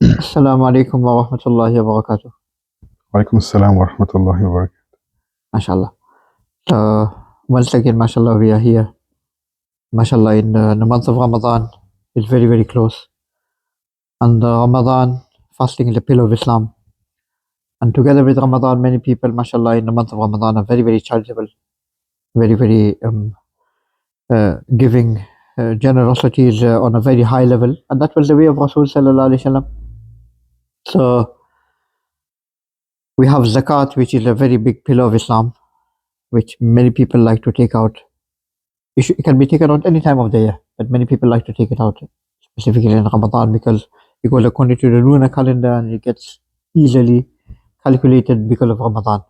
السلام عليكم ورحمة الله وبركاته. Walaikum assalam wa rahmatullahi wa barakatuh. MashaAllah. So, once again, MashaAllah, we are here. MashaAllah, in the month of Ramadan, it's very, very close. And Ramadan, fasting is a pillar of Islam. And together with Ramadan, many people, MashaAllah, in the month of Ramadan are very, very charitable, very, very giving. Generosity is on a very high level. And that was the way of Rasul Sallallahu Alaihi Wasallam. So, we have zakat, which is a very big pillar of Islam, which many people like to take out. It can be taken out any time of the year, but many people like to take it out specifically in Ramadan because it goes according to the lunar calendar and it gets easily calculated because of Ramadan.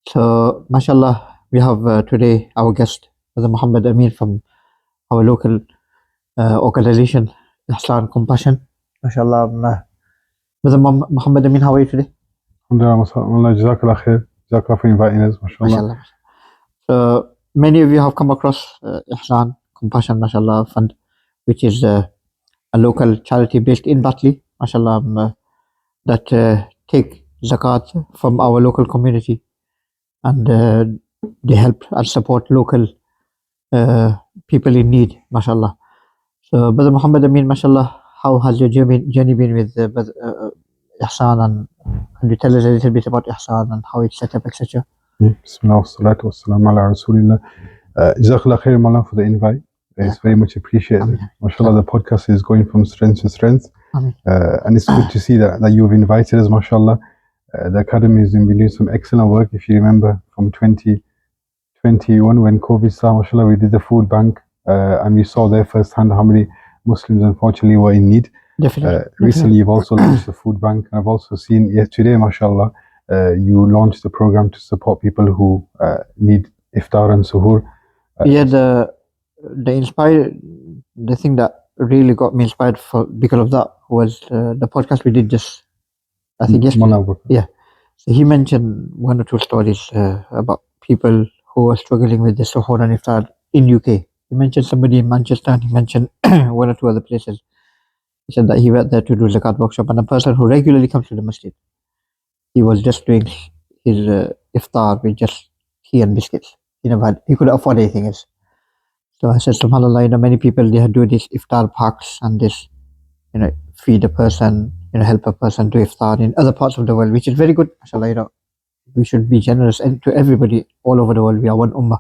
So, mashallah, we have today our guest, Brother Muhammad Amin from our local organization, Ihsan Compassion. Mashallah, Brother Muhammad Amin, how are you today? Alhamdulillah, Jazakallah khair. Jazakallah for inviting us, mashallah. Mashallah. So, many of you have come across Ihsan Compassion, mashallah, fund, which is a local charity based in Batley, mashallah, that take zakat from our local community and they help and support local people in need, mashallah. So, Brother Muhammad Amin, mashallah, how has your journey been with Ihsan, and can you tell us a little bit about Ihsan and how it's set up, etc.? Bismillah wa salatu wa salam ala Rasulillah. Jazakallah khair, Mawlana, for the invite. It's very much appreciated. Ameen. Mashallah, the podcast is going from strength to strength. Ameen. And it's good to see that you've invited us, mashallah. The Academy has been doing some excellent work. If you remember from 2021 when COVID started, mashallah, we did the food bank and we saw there firsthand how many Muslims unfortunately were in need. Definitely. Recently, you've also launched the food bank. I've also seen yesterday, mashallah, you launched the program to support people who need iftar and suhoor. Yeah, the thing that really got me inspired because of that was the podcast we did just, I think, yesterday. Yeah. So he mentioned one or two stories about people who are struggling with the suhoor and iftar in UK. He mentioned somebody in Manchester and he mentioned one or two other places. He said that he went there to do zakat workshop and a person who regularly comes to the masjid, he was just doing his iftar with just tea and biscuits. He couldn't afford anything else. So I said, subhanAllah, many people, they do this iftar packs and this, feed a person, help a person to iftar in other parts of the world, which is very good. Mashallah, we should be generous and to everybody all over the world. We are one ummah.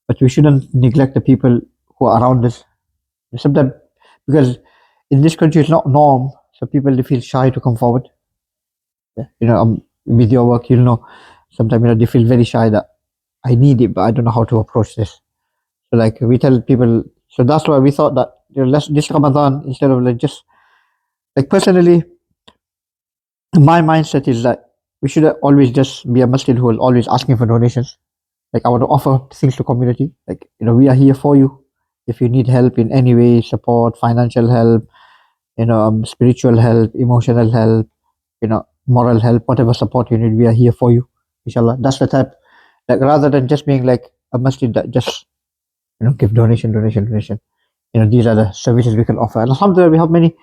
But we shouldn't neglect the people who are around us. Sometimes, because in this country it's not norm, so people, they feel shy to come forward. With your work, sometimes, they feel very shy that I need it, but I don't know how to approach this. So like we tell people, so that's why we thought that this Ramadan, instead of just personally, my mindset is that we should always just be a masjid who is always asking for donations. I want to offer things to community. We are here for you. If you need help in any way, support, financial help, spiritual help, emotional help, moral help, whatever support you need, we are here for you. Inshallah. That's the type, rather than just being like a masjid that just, give donation. These are the services we can offer. And alhamdulillah, we have many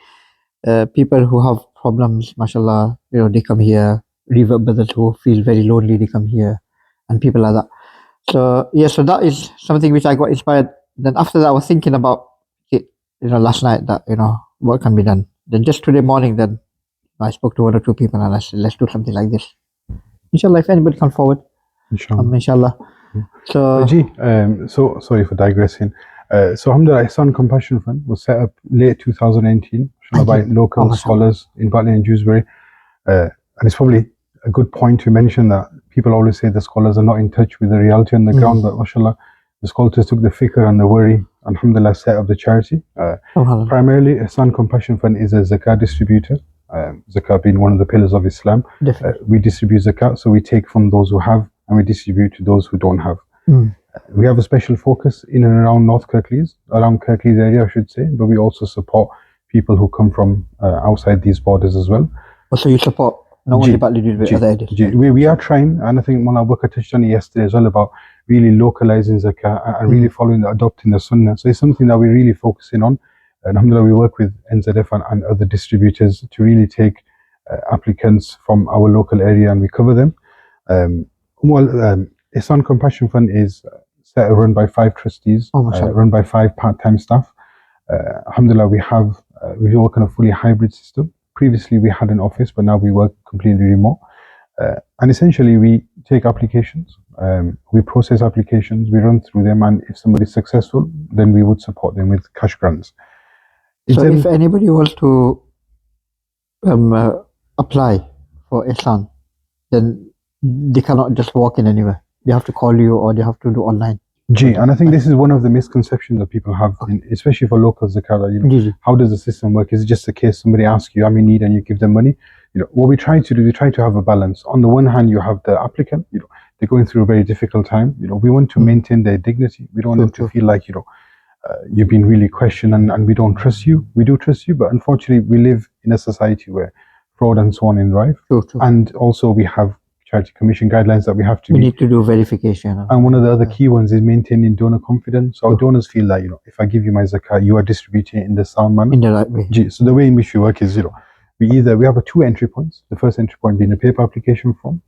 people who have problems, mashallah, they come here, revert brothers who feel very lonely, they come here, and people like that. So so that is something which I got inspired. Then after that, I was thinking about it, last night that, what can be done. Then just today morning, then I spoke to one or two people and I said, let's do something like this. Inshallah, if anybody come forward. Inshallah. So, so sorry for digressing. So alhamdulillah, Ihsan Compassion Fund was set up late 2018 by local scholars in Batley and Dewsbury. And it's probably a good point to mention that people always say the scholars are not in touch with the reality on the ground, but mashallah, the scholars took the fikr and the worry, alhamdulillah, set up the charity. Primarily, Ihsan Compassion Fund is a zakat distributor, zakat being one of the pillars of Islam. We distribute zakat, so we take from those who have and we distribute to those who don't have. We have a special focus in and around North Kirklees, around Kirklees area, I should say, but we also support people who come from outside these borders as well. So you support not only Batley, but other areas? We are trying, and I think Mullah Abu Bakr touched on it yesterday as well, about really localizing zakat and really following, adopting the sunnah. So it's something that we're really focusing on. And alhamdulillah, we work with NZF and other distributors to really take applicants from our local area and we cover them. Ihsan Compassion Fund is run by 5 trustees, run by 5 part-time staff. Alhamdulillah, we work on a fully hybrid system. Previously, we had an office, but now we work completely remote. And essentially, we take applications, we process applications, we run through them, and if somebody's successful, then we would support them with cash grants. So if anybody wants to apply for Ihsan, then they cannot just walk in anywhere. They have to call you or they have to do online. And I think this is one of the misconceptions that people have, especially for local zakat. How does the system work? Is it just a case somebody asks you, I'm in need, and you give them money? What we try to do, we try to have a balance. On the one hand, you have the applicant, they're going through a very difficult time. We want to maintain their dignity. We don't want them to feel like, you've been really questioned and we don't trust you. We do trust you, but unfortunately, we live in a society where fraud and so on is rife. And also we have Charity Commission guidelines that we have to need to do verification. And one of the other key ones is maintaining donor confidence. So our donors feel that, if I give you my zakat, you are distributing it in the sound manner. In the right way. So the way in which we work is, we have 2 entry points. The first entry point being a paper application form.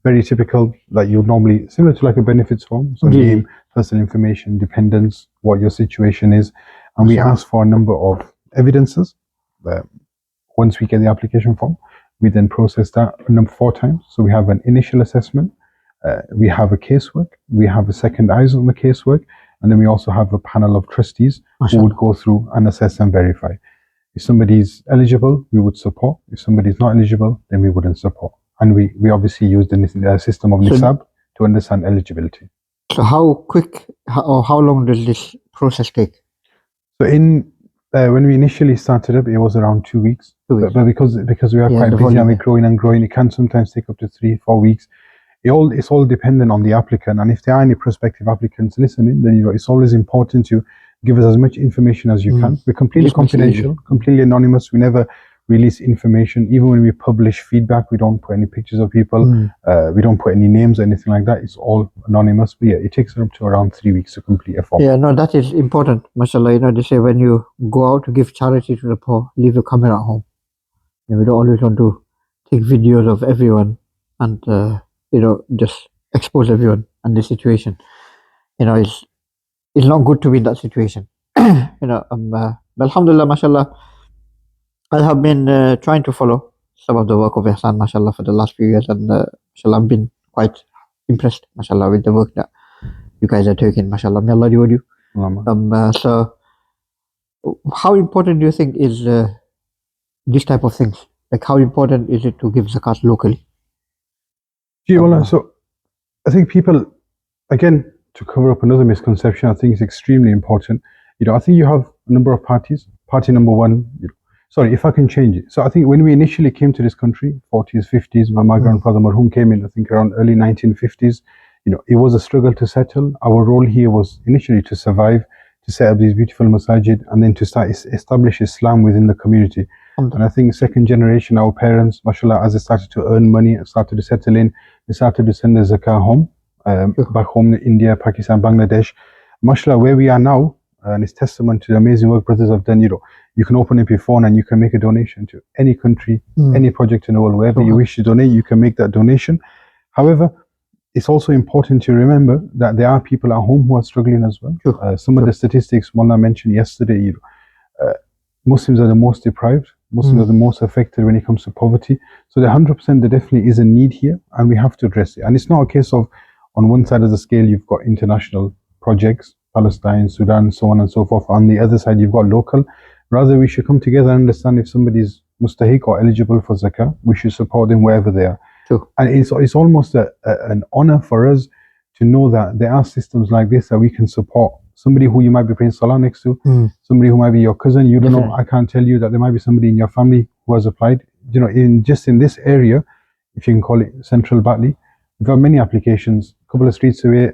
Very typical, like you normally, similar to like a benefits form. So name, personal information, dependents, what your situation is. And we ask for a number of evidences. Once we get the application form, we then process that 4 times. So we have an initial assessment, we have a casework, we have a second eyes on the casework, and then we also have a panel of trustees who would go through and assess and verify. If somebody's eligible, we would support. If somebody's not eligible, then we wouldn't support. And we obviously use the system of NISAB to understand eligibility. So how quick or how long does this process take? So when we initially started up, it was around 2 weeks. But because we are quite busy and we're growing and growing, it can sometimes take up to 3-4 weeks. It's all dependent on the applicant. And if there are any prospective applicants listening, then it's always important to give us as much information as you can. We're completely confidential, completely anonymous. We never release information. Even when we publish feedback, we don't put any pictures of people. We don't put any names or anything like that. It's all anonymous. But it takes up to around 3 weeks to complete a form. That is important. MashaAllah, they say when you go out to give charity to the poor, leave the camera at home. We don't always want to take videos of everyone and just expose everyone and the situation. It's not good to be in that situation. Alhamdulillah, mashallah, I have been trying to follow some of the work of Ihsan, mashallah, for the last few years, and mashallah, I've been quite impressed, mashallah, with the work that you guys are taking, mashallah. May Allah reward you. So how important do you think is this type of things? Like, how important is it to give zakat locally? So I think people, again, to cover up another misconception, I think it's extremely important. I think you have a number of parties. Party number one, sorry, if I can change it. So I think when we initially came to this country, 40s, 50s, my grandfather Marhum came in, I think around early 1950s, it was a struggle to settle. Our role here was initially to survive, to set up these beautiful masajid, and then to establish Islam within the community. And I think second generation, our parents, mashallah, as they started to earn money, started to settle in, they started to send the zakah home, back home in India, Pakistan, Bangladesh. Mashallah, where we are now, and it's testament to the amazing work brothers have done. You can open up your phone and you can make a donation to any country, any project in the world, wherever you wish to donate, you can make that donation. However, it's also important to remember that there are people at home who are struggling as well. Some of the statistics Mullah mentioned yesterday, Muslims are the most deprived. Muslims are the most affected when it comes to poverty. So the 100%, there definitely is a need here, and we have to address it. And it's not a case of, on one side of the scale, you've got international projects, Palestine, Sudan, so on and so forth. On the other side, you've got local. Rather, we should come together and understand if somebody's mustahiq or eligible for zakah, we should support them wherever they are. And it's almost an honor for us to know that there are systems like this that we can support. Somebody who you might be praying salah next to, somebody who might be your cousin, you don't know, I can't tell you that there might be somebody in your family who has applied. In this area, if you can call it Central Batley, we've got many applications. A couple of streets away,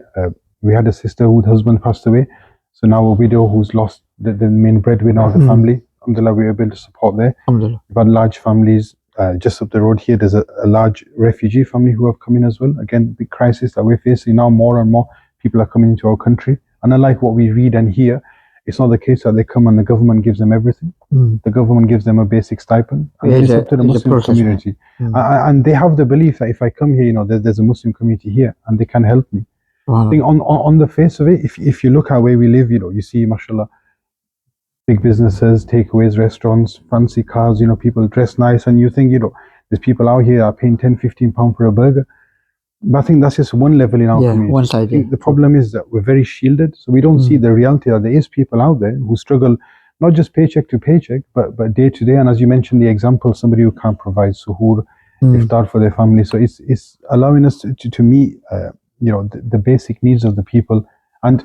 we had a sister whose husband passed away. So now a widow who's lost the main breadwinner of the family. Alhamdulillah, we were able to support there. We've had large families. Just up the road here, there's a large refugee family who have come in as well. Again, big crisis that we're facing now. More and more people are coming into our country. And unlike what we read and hear, it's not the case that they come and the government gives them everything. The government gives them a basic stipend, and Yeah, it's up to the it's a Muslim process, community. Mm. And they have the belief that if I come here, there's a Muslim community here, and they can help me. I think on the face of it, if you look at where we live, you see, mashallah, big businesses, takeaways, restaurants, fancy cars, people dress nice, and you think, there's people out here are paying 10, 15 pounds for a burger. But I think that's just one level in our community. One side. I think the problem is that we're very shielded, so we don't see the reality that there is people out there who struggle not just paycheck to paycheck, but day to day. And as you mentioned, the example, somebody who can't provide suhoor, iftar for their family. So it's allowing us to meet, the basic needs of the people. And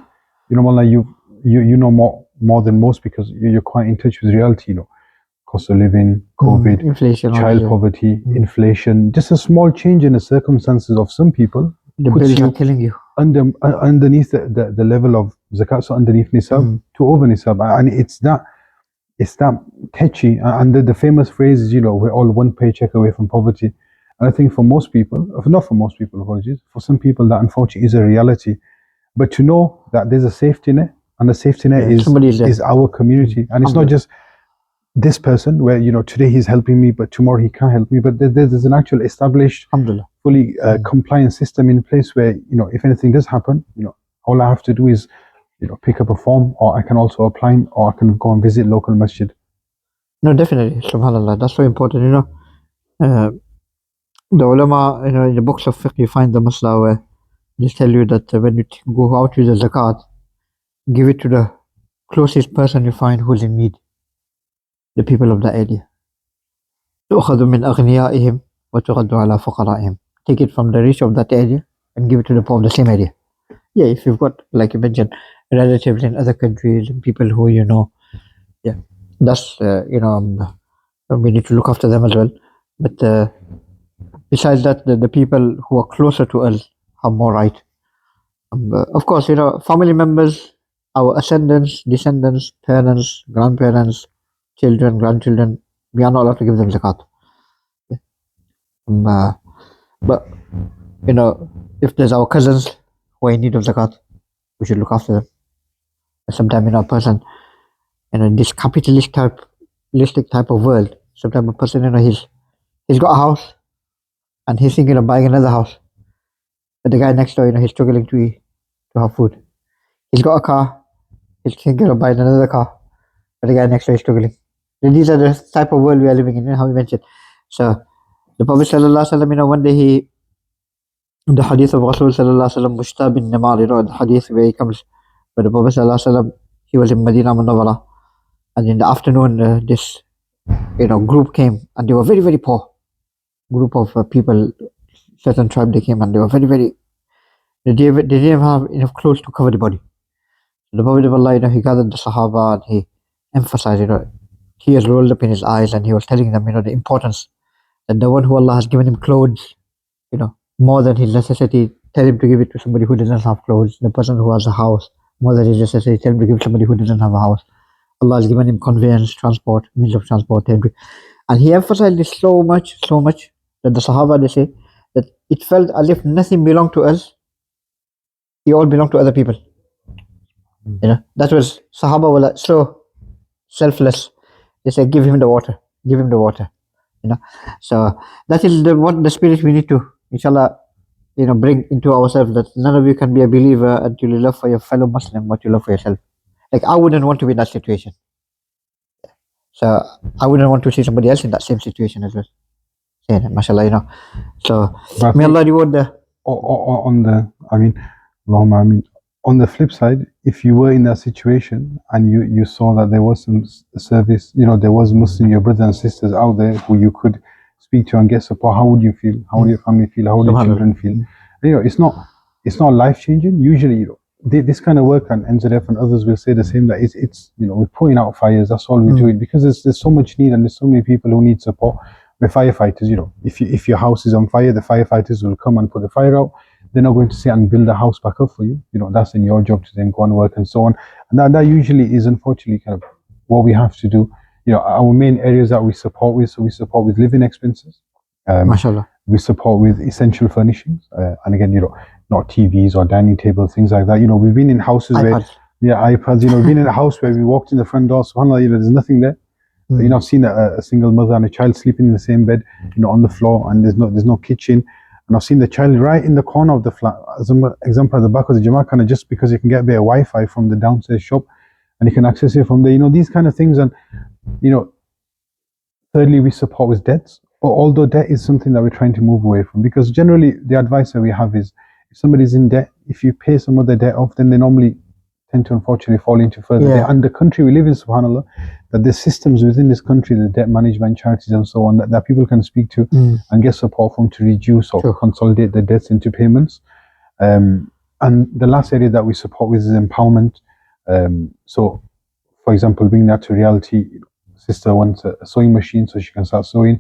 Mullah, you know more than most because you're quite in touch with reality. Cost of living, COVID, inflation, child poverty, inflation. Just a small change in the circumstances of some people. The bills are killing you. Underneath the level of zakat, so underneath nisab to over nisab, and it's that touchy. And the famous phrase is, we're all one paycheck away from poverty. And I think for most people, not for most people, apologies, for some people that unfortunately is a reality. But to know that there's a safety net, and the safety net is our community, and it's not just this person where today he's helping me, but tomorrow he can't help me. But there's an actual established, fully compliant system in place where if anything does happen, all I have to do is pick up a form, or I can also apply, or I can go and visit local masjid. No, definitely, subhanallah, that's very important. The ulama, in the books of fiqh, you find the masla where they tell you that when you go out with the zakat, give it to the closest person you find who's in need. The people of the area. تؤخذ من أغنيائهم وترد على فقرائهم. Take it from the rich of that area and give it to the poor of the same area. Yeah, if you've got, like you mentioned, relatives in other countries and people who that's we need to look after them as well. But besides that, the people who are closer to us have more right. Of course, family members, our ascendants, descendants, parents, grandparents, children, grandchildren, we are not allowed to give them zakat. But if there's our cousins who are in need of zakat, we should look after them. Sometimes a person in this capitalistic type of world, sometimes a person he's got a house and he's thinking of buying another house, but the guy next door he's struggling to have food. He's got a car, he's thinking of buying another car, but the guy next door is struggling. These are the type of world we are living in, how we mentioned. So the Prophet sallallahu alaihi wasallam, one day in the hadith of Rasul sallallahu alaihi wasallam, Mushta bin Namar, the hadith where he comes, but the Prophet sallallahu alaihi wasallam, he was in Medina Munawwara, and in the afternoon, this group came, and they were very, very poor. Group of people, certain tribe, they came, and they were very, very. They didn't have enough clothes to cover the body. So the Prophet of Allah, he gathered the Sahaba and he emphasized, tears rolled up in his eyes, and he was telling them, the importance that the one who Allah has given him clothes, more than his necessity, tell him to give it to somebody who doesn't have clothes. The person who has a house, more than his necessity, tell him to give somebody who doesn't have a house. Allah has given him conveyance, transport, means of transport, and he emphasized this so much that the Sahaba, they say that it felt as if nothing belonged to us. It all belonged to other people. That was Sahaba were like so selfless. They said, give him the water. So that is what the spirit we need to, inshallah, bring into ourselves, that none of you can be a believer until you love for your fellow Muslim what you love for yourself. Like, I wouldn't want to be in that situation. So I wouldn't want to see somebody else in that same situation as well. Yeah, mashallah, So may Allah reward the. On the flip side, if you were in that situation and you saw that there was some service, there was Muslim, your brothers and sisters out there who you could speak to and get support, how would you feel? How would your family feel? How would your children feel? It's not life changing. Usually, this kind of work, and NZF and others will say the same, that it's we're putting out fires. That's all we do it, because there's so much need and there's so many people who need support. We're firefighters. If your house is on fire, the firefighters will come and put the fire out. They're not going to sit and build a house back up for you. That's in your job to then go and work and so on. And that usually is, unfortunately, kind of what we have to do. Our main areas that we support with, so we support with living expenses. Mashallah. We support with essential furnishings. And again, not TVs or dining tables, things like that. We've been in houses where Yeah, iPads. You know, been in a house where we walked in the front door, subhanAllah, you know, there's nothing there. You know, I've seen a single mother and a child sleeping in the same bed, you know, on the floor, and there's no kitchen. And I've seen the child right in the corner of the flat. As an example, at the back of the Jamaat Khana, just because you can get a bit of Wi-Fi from the downstairs shop, and you can access it from there. You know, these kind of things. And you know, thirdly, we support with debts. Although debt is something that we're trying to move away from, because generally the advice that we have is, if somebody's in debt, if you pay some of the debt off, then they normally tend to unfortunately fall into further debt. And the country we live in, subhanAllah, that there's systems within this country, the debt management charities and so on, that people can speak to and get support from to reduce or consolidate the debts into payments. And the last area that we support with is empowerment. So, for example, bringing that to reality, sister wants a sewing machine so she can start sewing.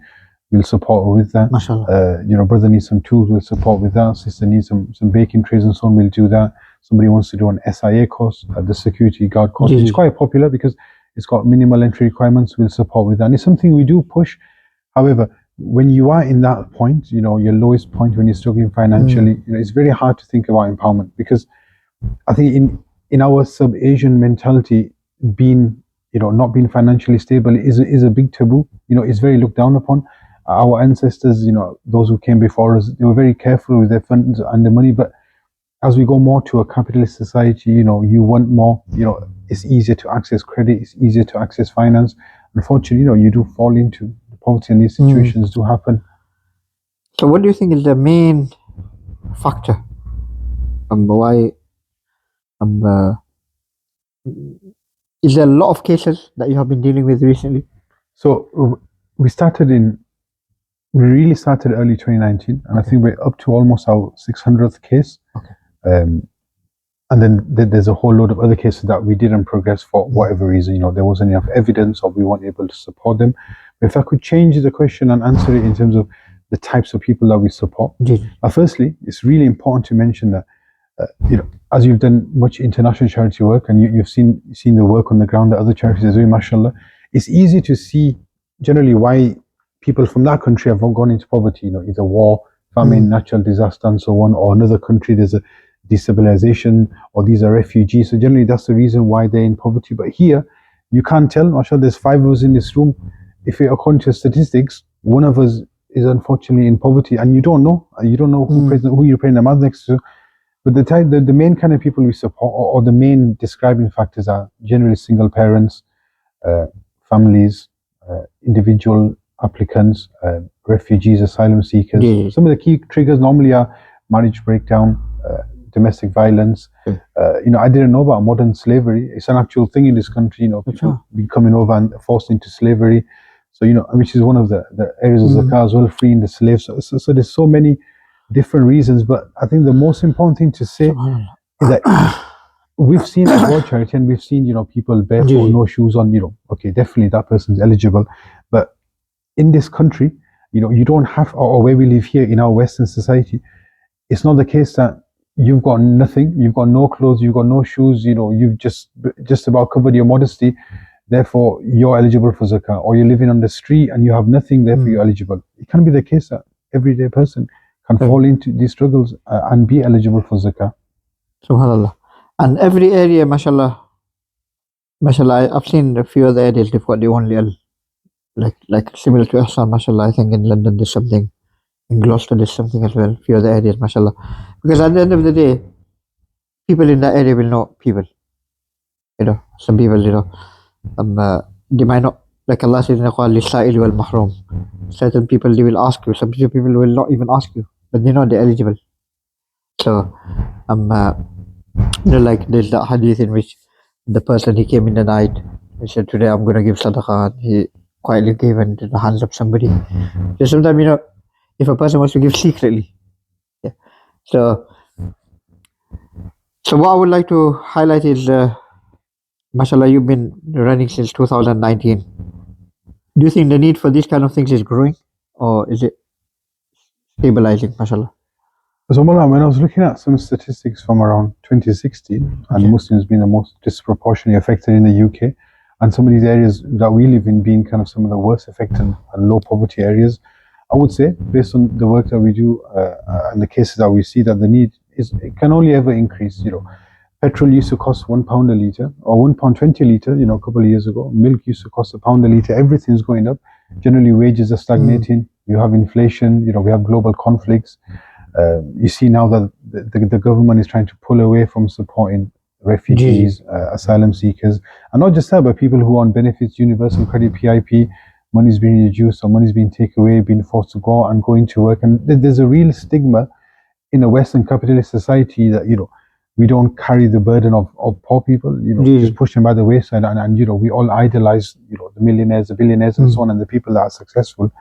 We'll support her with that. MashaAllah. You know, brother needs some tools, we'll support with that. Sister needs some baking trays and so on, we'll do that. Somebody wants to do an SIA course, the security guard course, which is quite popular because it's got minimal entry requirements, we'll support with that. And it's something we do push. However, when you are in that point, you know, your lowest point, when you're struggling financially, you know, it's very hard to think about empowerment, because I think in our sub-Asian mentality, being, you know, not being financially stable is a big taboo. You know, it's very looked down upon. Our ancestors, you know, those who came before us, they were very careful with their funds and their money. But as we go more to a capitalist society, you know, you want more, you know, it's easier to access credit, it's easier to access finance. Unfortunately, you know, you do fall into poverty, and these situations do happen. So what do you think is the main factor why is there a lot of cases that you have been dealing with recently? So we really started early 2019, and I think we're up to almost our 600th case. And then there's a whole load of other cases that we didn't progress for whatever reason. You know, there wasn't enough evidence, or we weren't able to support them. But if I could change the question and answer it in terms of the types of people that we support. Firstly, it's really important to mention that you know, as you've done much international charity work, and you've seen the work on the ground that other charities are doing, mashallah, it's easy to see generally why people from that country have gone into poverty. You know, either war, famine, natural disaster, and so on, or another country there's a destabilization, or these are refugees. So generally that's the reason why they're in poverty. But here, you can't tell. Mashallah, there's 5 of us in this room. If according to statistics, one of us is unfortunately in poverty, and you don't know who you're praying namaz next to. But the main kind of people we support, or the main describing factors, are generally single parents, families, individual applicants, refugees, asylum seekers. Some of the key triggers normally are marriage breakdown, domestic violence. You know, I didn't know about modern slavery. It's an actual thing in this country. You know, people been coming over and forced into slavery. So, you know, which is one of the areas of zakah as well, freeing the slaves. So there's so many different reasons. But I think the most important thing to say is that we've seen at World Charity, and we've seen, you know, people barefoot, no shoes on, you know, okay, definitely that person's eligible. But in this country, you know, you don't have, or where we live here in our Western society, it's not the case that you've got nothing, you've got no clothes, you've got no shoes, you know, you've just about covered your modesty, therefore you're eligible for zakah. Or you're living on the street and you have nothing, therefore you're eligible. It can be the case that everyday person can fall into these struggles and be eligible for zakah. SubhanAllah. And every area, mashallah, I've seen a few other areas, they've got the only, like similar to Ihsan, mashallah. I think in London there's something, in Gloucester there's something as well, a few other areas, mashallah. Because at the end of the day, people in that area will know people. You know, some people, you know, they might not, like Allah says in the Quran, لِلسَّائِلِ وَالْمَحْرُومِ. Certain people, they will ask you, some people will not even ask you, but they know they're eligible. So, you know, like there's that hadith in which the person, he came in the night, he said, today I'm going to give sadaqah, and he quietly gave into the hands of somebody. So sometimes, you know, if a person wants to give secretly, so what I would like to highlight is, mashallah, you've been running since 2019. Do you think the need for these kind of things is growing, or is it stabilizing, mashallah? So when I was looking at some statistics from around 2016, and Muslims being the most disproportionately affected in the UK, and some of these areas that we live in being kind of some of the worst affected and low poverty areas, I would say, based on the work that we do and the cases that we see, that the need it can only ever increase. You know, petrol used to cost £1 a litre or £1.20 a litre, a couple of years ago. Milk used to cost £1 a litre. Everything's going up. Generally, wages are stagnating. You have inflation. We have global conflicts. You see now that the government is trying to pull away from supporting refugees, asylum seekers, and not just that, but people who are on benefits, universal credit, PIP. Money's being reduced or money's being taken away, being forced to go out and going to work. And there's a real stigma in a Western capitalist society that, we don't carry the burden of poor people, just push them by the wayside. And we all idolize, the millionaires, the billionaires, and so on, and the people that are successful.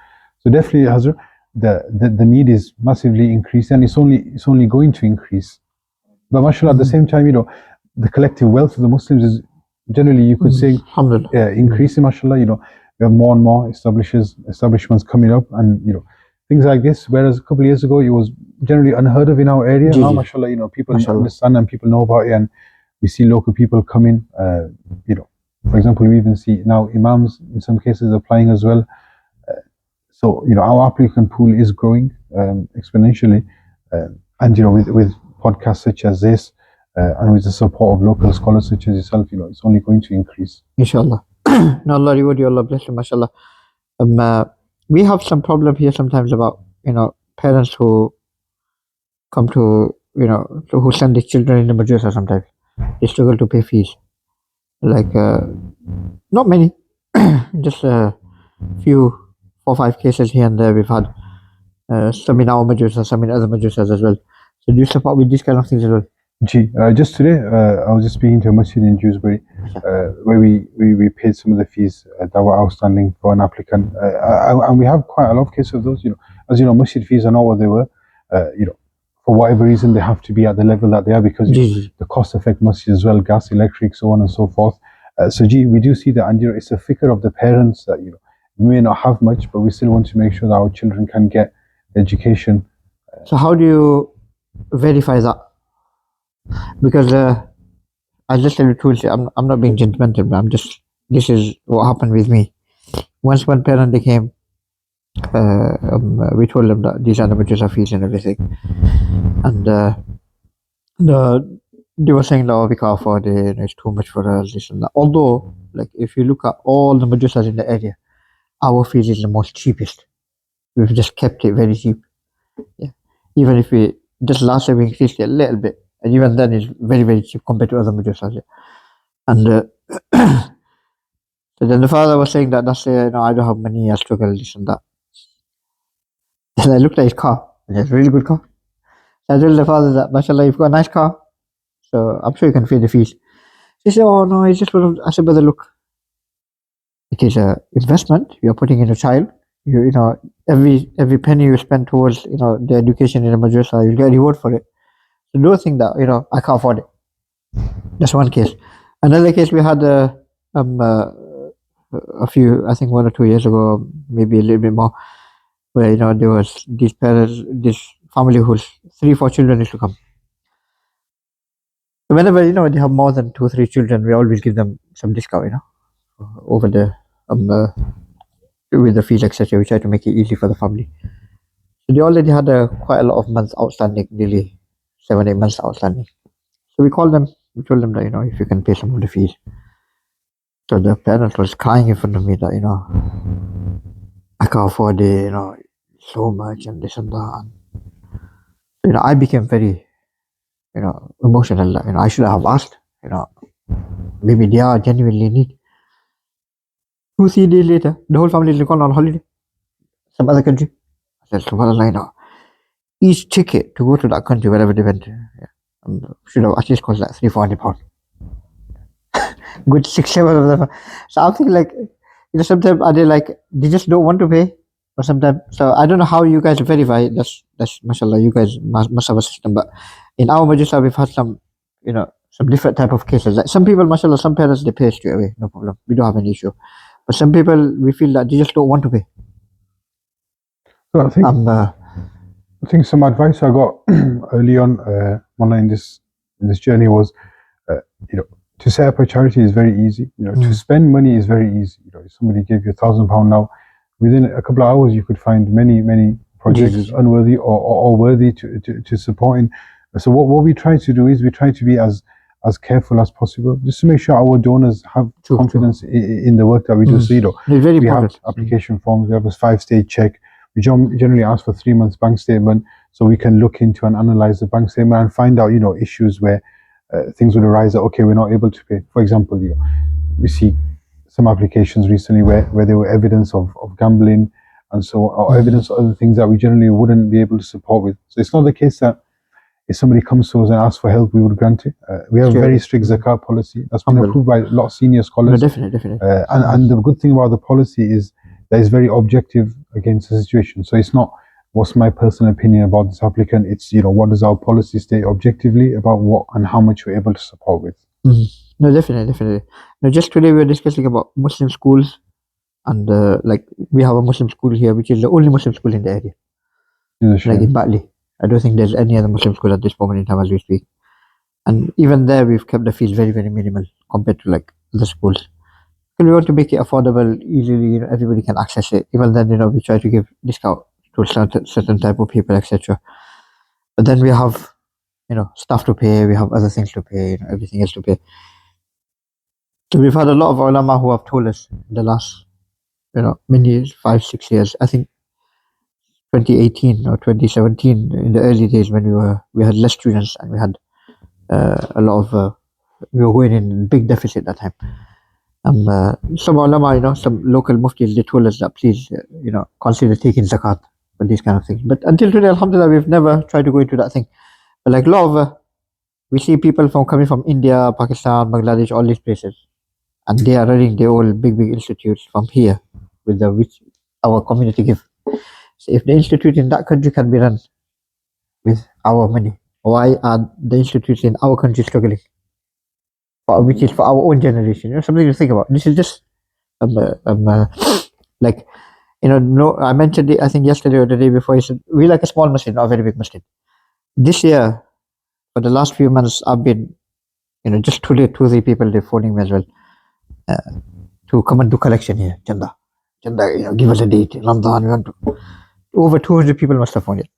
So definitely, Hazrat, the need is massively increased, and it's only going to increase. But mashallah, at the same time, the collective wealth of the Muslims is generally, you could say, increasing, mashallah. We have more and more establishments coming up, and things like this. Whereas a couple of years ago, it was generally unheard of in our area. Now, mashallah, people understand and people know about it, and we see local people coming. For example, we even see now imams in some cases applying as well. So our applicant pool is growing exponentially, and with podcasts such as this, and with the support of local scholars such as yourself, it's only going to increase. Inshallah. No, Allah reward you, Allah bless you, mashallah. We have some problem here sometimes about, parents who come to, who send their children in the madrasa sometimes. They struggle to pay fees. Like, not many, just a few, 4 or 5 cases here and there we've had. Some in our madrasa, some in other madrasas as well. So do you support with these kind of things as well? Just today, I was just speaking to a masjid in Dewsbury, where we paid some of the fees that were outstanding for an applicant, and we have quite a lot of cases of those. As you know, masjid fees are not what they were. For whatever reason, they have to be at the level that they are because the cost affect masjid as well, gas, electric, so on and so forth. So we do see that, and it's a fikr of the parents that we may not have much, but we still want to make sure that our children can get education. So how do you verify that? Because I just tell you truthfully, I'm not being judgmental, but this is what happened with me. Once one parent they came, we told them that these are the madrasa fees and everything, and they were saying, "Oh, we can't afford it. It's too much for us." This and that. Although, like, if you look at all the madrasas in the area, our fees is the most cheapest. We've just kept it very cheap. Yeah, even if we just last year we increased it a little bit. And even then, it's very, very cheap compared to other madrasas. And so then the father was saying that, I don't have money, I struggle, this and that. And I looked at his car, and it's a really good car. So I told the father that, mashallah, you've got a nice car, so I'm sure you can pay the fees. He said, oh no, it's just one of, I said, brother, look, it is an investment you're putting in a child. Every penny you spend towards, the education in a madrasa, you'll get a reward for it. So don't think that, I can't afford it. That's one case. Another case we had a few, I think 1 or 2 years ago, maybe a little bit more, where, there was these parents, this family whose 3 or 4 children used to come. So whenever, they have more than 2 or 3 children, we always give them some discount, over the, with the fees, etc. We try to make it easy for the family. So they already had quite a lot of months outstanding, nearly 7 or 8 months outstanding. So we called them, we told them that, if you can pay some of the fees. So the parents was crying in front of me that, I can't afford it, so much and this and that. And, I became very, emotional. I should have asked, maybe they are genuinely in need. 2 or 3 days later, the whole family is gone on holiday, some other country. I said, subhanAllah, each ticket to go to that country, wherever they went, should have at least cost like 300-400 pounds. Good 6-7 of them. So I'm thinking like, sometimes are they like, they just don't want to pay, or sometimes, so I don't know how you guys verify. That's mashallah, you guys must have a system. But in our madrasa, we've had some, some different type of cases. Like some people, mashallah, some parents, they pay straight away, no problem. We don't have any issue. But some people, we feel that they just don't want to pay. So I think some advice I got early on in this journey was, to set up a charity is very easy. To spend money is very easy. If somebody gave you £1,000 now, within a couple of hours you could find many projects unworthy or worthy to supporting. So what we try to do is we try to be as as careful as possible, just to make sure our donors have True, confidence in the work that we do. So, It's very we have important. application forms, we have a 5-stage check. We generally ask for 3 months bank statement so we can look into and analyze the bank statement and find out, issues where things would arise that, okay, we're not able to pay. For example, we see some applications recently where there were evidence of gambling and so on, or evidence of other things that we generally wouldn't be able to support with. So it's not the case that if somebody comes to us and asks for help, we would grant it. We have a very strict zakat policy that's been approved by a lot of senior No, scholars. definitely. And the good thing about the policy is that it's very objective against the situation. So it's not what's my personal opinion about this applicant. It's what does our policy state objectively about what and how much we're able to support with. No, definitely. Now, just today we were discussing about Muslim schools, and like we have a Muslim school here, which is the only Muslim school in the area, like in Batley. I don't think there's any other Muslim school at this moment in time as we speak. And even there, we've kept the fees very, very minimal compared to like the schools. So we want to make it affordable, easily, everybody can access it. Even then, we try to give discount to certain type of people, etc. But then we have, stuff to pay, we have other things to pay, everything else to pay. So we've had a lot of ulama who have told us in the last, many years, 5-6 years. I think 2018 or 2017, in the early days when we had less students and we had a lot of, we were going in big deficit that time. Some ulama, some local muftis, they told us that please, consider taking zakat for these kind of things. But until today, alhamdulillah, we've never tried to go into that thing. But like a lot of, we see people coming from India, Pakistan, Bangladesh, all these places, and they are running their own big institutes from here with which our community give. So if the institute in that country can be run with our money, why are the institutes in our country struggling? Which is for our own generation, something to think about. This is just like, no, I mentioned it, I think yesterday or the day before. He said we like a small masjid, not a very big masjid. This year, for the last few months, I've been, just 2-3 people they're phoning me as well to come and do collection here, Chanda, give us a date in Ramadan. We want to. Over 200 people must have phoned it.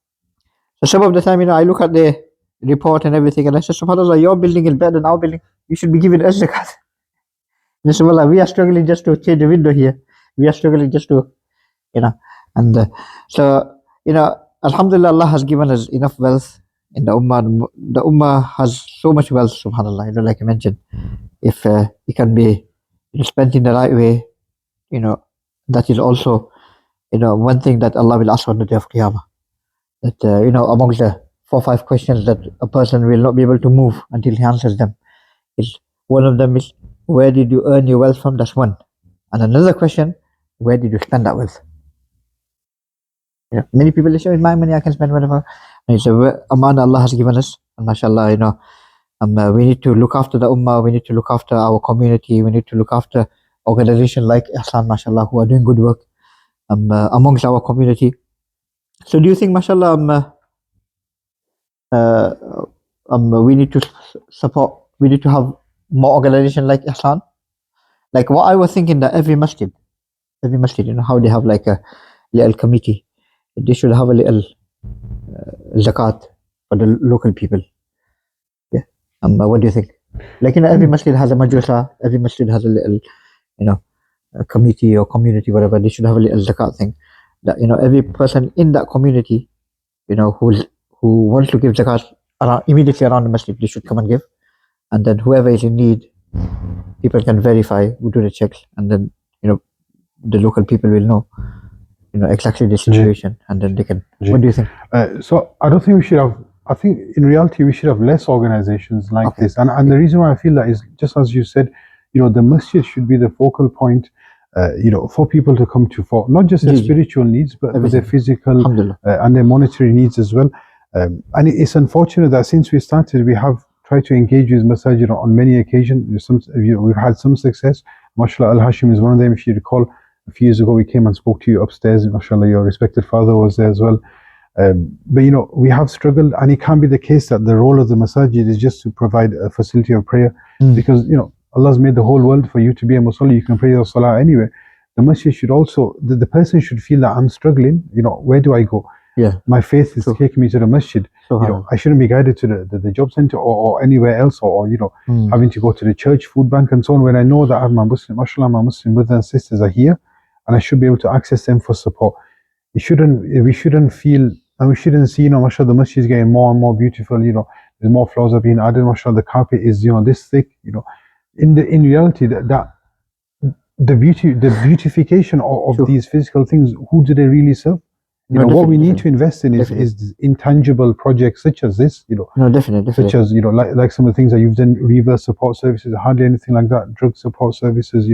So some of the time, I look at the report and everything, and I said, subhanAllah, your building is better than our building. You should be giving us zakat. We are struggling just to change the window here. We are struggling just to, and so, alhamdulillah, Allah has given us enough wealth in the ummah. The ummah has so much wealth, subhanAllah, like I mentioned. If it can be spent in the right way, that is also, one thing that Allah will ask on the day of Qiyamah. That, amongst the 4 or 5 questions that a person will not be able to move until he answers them, is one of them is, where did you earn your wealth from? That's one. And another question, where did you spend that wealth? Many people say, with my money I can spend whatever. And it's a aman Allah has given us, and mashallah, we need to look after the ummah, we need to look after our community, we need to look after organizations like Ihsan, mashallah, who are doing good work amongst our community. So do you think, mashallah, we need to support, we need to have more organizations like Ihsan? Like what I was thinking, that every masjid, how they have like a little committee, they should have a little zakat for the local people. Yeah. What do you think? Like, every masjid has a madrasa, every masjid has a little, a committee or community, whatever. They should have a little zakat thing. That, every person in that community, who wants to give zakat immediately around the masjid, they should come and give. And then whoever is in need, people can verify, we do the checks, and then, the local people will know, exactly the situation, and then they can. What do you think? So I don't think we should have. I think in reality we should have less organizations like this, and the reason why I feel that is just as you said, the masjid should be the focal point, for people to come to, for not just their spiritual needs, but their physical and their monetary needs as well. And it's unfortunate that since we started, we have tried to engage with masajid on many occasions. We've had some success. MashaAllah, Al-Hashim is one of them. If you recall, a few years ago we came and spoke to you upstairs. MashaAllah, your respected father was there as well. But we have struggled, and it can't be the case that the role of the masajid is just to provide a facility of prayer, because Allah's made the whole world for you to be a musalli. You can pray your salah anywhere. The masjid should also, the person should feel that I'm struggling. Where do I go? Yeah. My faith is True. taking me to the masjid. Subhanallah. I shouldn't be guided to the job center or anywhere else, or having to go to the church, food bank, and so on. When I know that my Muslim brothers and sisters are here, and I should be able to access them for support. We shouldn't feel, and we shouldn't see, mashallah, the masjid is getting more and more beautiful. There's more flowers are being added. Mashallah, the carpet is this thick. In reality, that the beautification of True. these physical things, who do they really serve? No, What we definitely, need to invest in is intangible projects such as this. No, definitely. Such as like some of the things that you've done, reverse support services, hardly anything like that. Drug support services,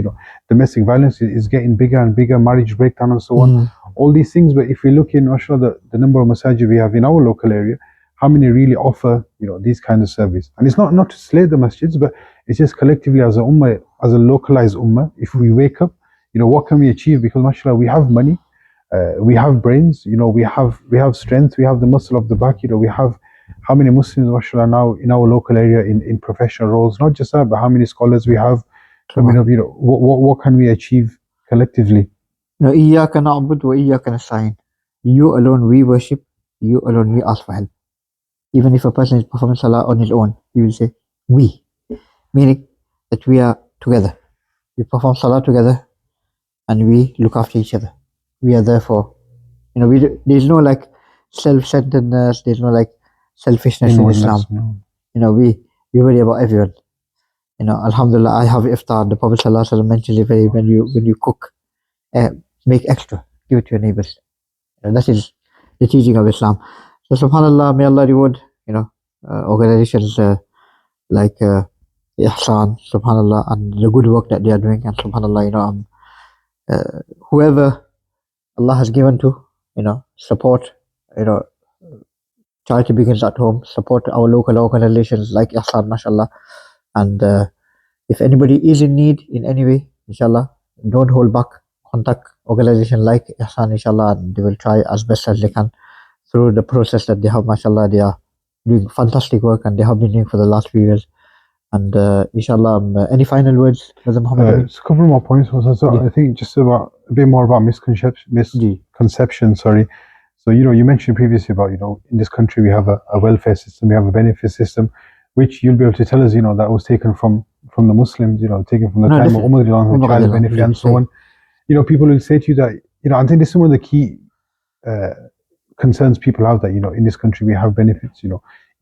domestic violence is getting bigger and bigger, marriage breakdown and so on. All these things. But if we look in, mashallah, the number of masajid we have in our local area, how many really offer these kind of service? And it's not to slay the masjids, but it's just collectively as a ummah, as a localized ummah, if we wake up, what can we achieve? Because mashallah, we have money, we have brains, we have strength, we have the muscle of the back, we have how many Muslims, mashallah, now in our local area in professional roles. Not just that, but how many scholars we have. What can we achieve collectively? إياك نعبد وإياك نستعين. You alone we worship, you alone we ask for help. Even if a person is performing salah on his own, he will say we, meaning that we are together. We perform salah together and we look after each other. We are therefore, there's no like self-centeredness, there's no like selfishness in Islam. No. We worry about everyone. Alhamdulillah, I have iftar. The Prophet ﷺ mentions it when you cook, make extra, give it to your neighbors. That is the teaching of Islam. So subhanallah, may Allah reward organizations like Ihsan, subhanallah, and the good work that they are doing, and subhanallah, whoever Allah has given to, support, charity begins at home, support our local organizations like Ihsan, mashallah. And if anybody is in need in any way, inshallah, don't hold back. Contact organization like Ihsan, inshallah, and they will try as best as they can through the process that they have, mashallah. They are doing fantastic work and they have been doing for the last few years. And inshallah, any final words, Brother Muhammad? Just a couple more points. I think just about a bit more about misconception. Sorry. So you mentioned previously about in this country we have a welfare system, we have a benefit system, which you'll be able to tell us that was taken from the Muslims, taken from the time of Umar, child benefit and so on. People will say to you that I think this is one of the key concerns people have, that in this country we have benefits.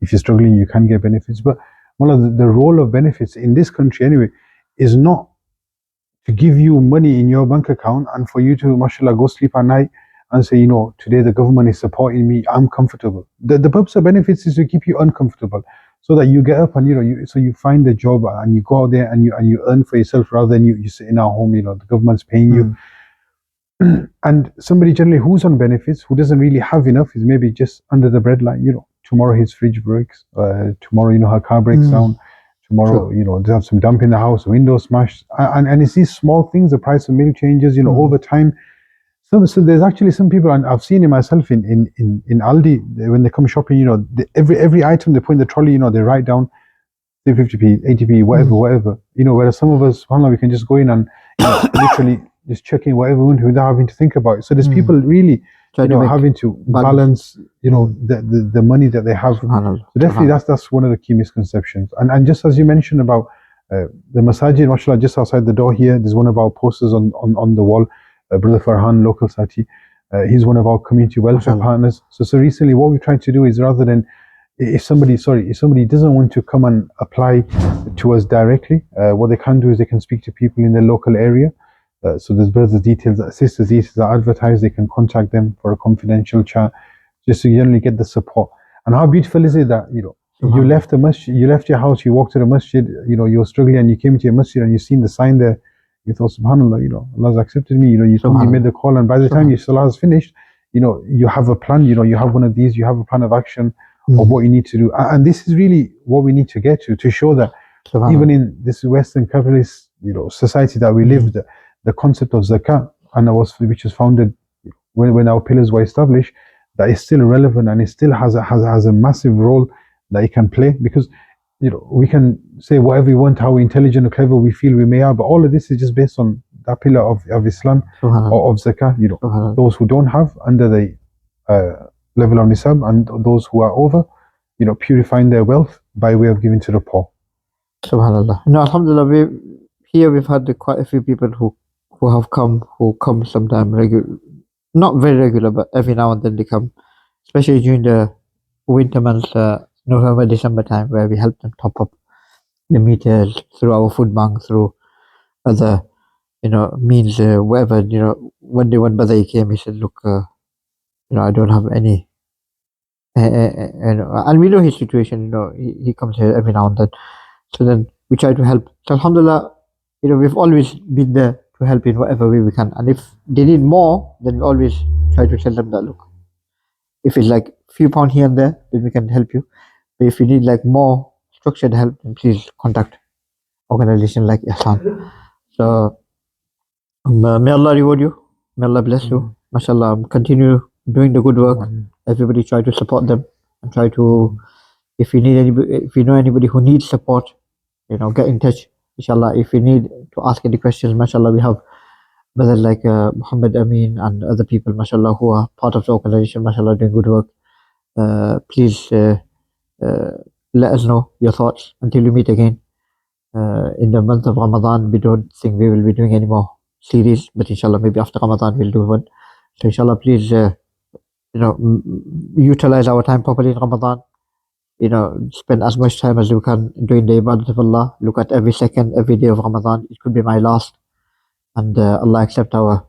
If you're struggling, you can get benefits, but one of the role of benefits in this country anyway is not to give you money in your bank account and for you to, mashallah, go sleep at night and say, today the government is supporting me, I'm comfortable. The purpose of benefits is to keep you uncomfortable, so that you get up and you find a job and you go out there and you earn for yourself, rather than you sit in our home, the government's paying you. And somebody generally who's on benefits, who doesn't really have enough, is maybe just under the breadline. Tomorrow his fridge breaks, tomorrow her car breaks down, tomorrow they have some damp in the house, windows smashed, and it's these small things. The price of milk changes over time. So there's actually some people, and I've seen it myself in Aldi, when they come shopping, every item they put in the trolley, they write down 50p, 80p, whatever. Whereas some of us, subhanAllah, we can just go in and literally just check in whatever we want without having to think about it. So there's people really having to balance the money that they have. So definitely that's one of the key misconceptions. And just as you mentioned about the masajid, mashallah, just outside the door here, there's one of our posters on the wall. Brother Farhan, local Sati, he's one of our community welfare partners. So recently what we tried to do is, rather than if somebody doesn't want to come and apply to us directly, what they can do is they can speak to people in their local area. So there's brothers' details, sisters' details are advertised. They can contact them for a confidential chat, just to generally get the support. And how beautiful is it that you left the masjid, you left your house, you walked to the masjid, you were struggling, and you came to your masjid and you seen the sign there. You thought, subhanAllah, Allah's accepted me. You made the call, and by the time your salah is finished, you have a plan. You have one of these. You have a plan of action of what you need to do. And this is really what we need to get to show that even in this Western capitalist society that we live, the concept of zakat, which was founded when our pillars were established, that is still relevant, and it still has a massive role that it can play. Because we can say whatever we want, how intelligent or clever we feel we may are, but all of this is just based on that pillar of Islam, or of zakah. Those who don't have under the level of nisab, and those who are over, purifying their wealth by way of giving to the poor. Subhanallah. No, Alhamdulillah, we've had quite a few people who come sometime regular, not very regular, but every now and then they come, especially during the winter months, November, December time, where we help them top up the meters through our food bank, through other, means, whatever, one day when brother came, he said, look, I don't have any, and we know his situation, he comes here every now and then. So then we try to help. So Alhamdulillah, we've always been there to help in whatever way we can. And if they need more, then we always try to tell them that, look, if it's like few pound here and there, then we can help you. But if you need like more structured help, then please contact organization like Ihsan. So may Allah reward you. May Allah bless you. MashaAllah, continue doing the good work. Everybody try to support them and try to, if you know anybody who needs support, get in touch. Inshallah, if you need to ask any questions, mashallah, we have brothers like Muhammad Amin and other people, mashallah, who are part of the organization, mashallah, doing good work. Please let us know your thoughts until we meet again. In the month of Ramadan, we don't think we will be doing any more series, but inshallah, maybe after Ramadan we'll do one. So inshallah, please, utilize our time properly in Ramadan. Spend as much time as you can doing the ibadat of Allah. Look at every second, every day of Ramadan. It could be my last. And Allah accept all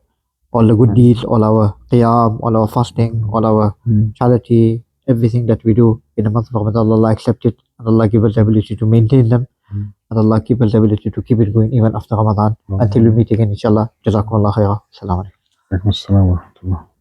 the good deeds, all our qiyam, all our fasting, all our charity, everything that we do in the month of Ramadan. Allah accept it. And Allah give us the ability to maintain them. And Allah give us the ability to keep it going even after Ramadan. Until we meet again, inshallah. Jazakumullah khairah. Assalamu alaikum. Alaikum assalam wa rahmatullah.